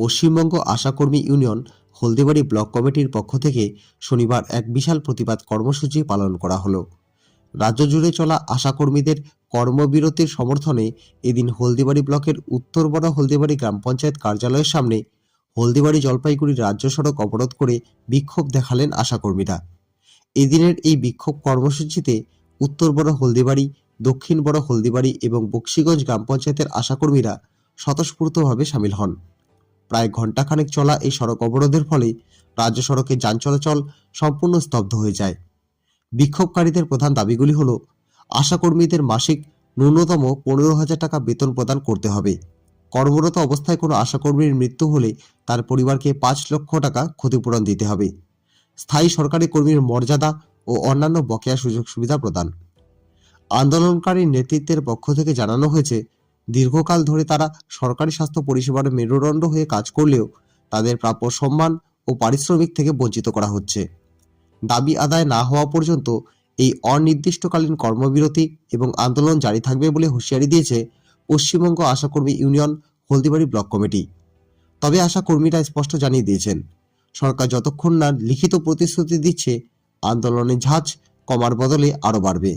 পশ্চিমবঙ্গ আশাকর্মী union Haldibari block কমিটির পক্ষ থেকে শনিবার এক বিশাল প্রতিবাদ কর্মসূচি পালন করা হলো। রাজ্য জুড়ে চলা আশাকর্মীদের কর্মবিরতির সমর্থনে এদিন হলদিবাড়ি ব্লকের উত্তরবড় হলদিবাড়ি গ্রাম পঞ্চায়েত কার্যালয়ের সামনে হলদিবাড়ি জলপাইগুড়ি রাজ্য সড়ক অবরোধ করে বিক্ষোভ দেখালেন আশাকর্মীরা। এদিনের এই বিক্ষোভ কর্মসূচিতে উত্তরবড় হলদিবাড়ি, দক্ষিণ বড় হলদিবাড়ি এবং বক্সিগঞ্জ গ্রাম পঞ্চায়েতের আশাকর্মীরা স্বতঃস্ফূর্তভাবে সামিল হন। প্রায় ঘণ্টাখানেক চলা এই সড়ক অবরোধের ফলে রাজ্য সড়কে যান চলাচল সম্পূর্ণ স্তব্ধ হয়ে যায়। বিক্ষোভকারীদের প্রধান দাবিগুলি হল, আশাকর্মীদের মাসিক ন্যূনতম 15,000 টাকা বেতন প্রদান করতে হবে। কর্মরত অবস্থায় কোনো আশাকর্মীর মৃত্যু হলে তার পরিবারকে 5 লক্ষ টাকা ক্ষতিপূরণ দিতে হবে। স্থায়ী সরকারি কর্মীর মর্যাদা ও অন্যান্য বকেয়া সুযোগ সুবিধা প্রদান। আন্দোলনকারী নেতৃত্বের পক্ষ থেকে জানানো হয়েছে, দীর্ঘকাল ধরে তারা সরকারি স্বাস্থ্য পরিষেবার মেরুদণ্ড হয়ে কাজ করলেও তাদের প্রাপ্য সম্মান ও পারিশ্রমিক থেকে বঞ্চিত করা হচ্ছে। দাবি আদায় না হওয়া পর্যন্ত এই অনির্দিষ্টকালীন কর্মবিরতি এবং আন্দোলন জারি থাকবে বলে হুঁশিয়ারি দিয়েছে পশ্চিমবঙ্গ আশাকর্মী ইউনিয়ন হলদিবাড়ি ব্লক কমিটি। তবে আশাকর্মীরা স্পষ্ট জানিয়ে দিয়েছেন, সরকার যতক্ষণ না লিখিত প্রতিশ্রুতি দিচ্ছে, আন্দোলনের ঝাঁজ কমার বদলে আরও বাড়বে।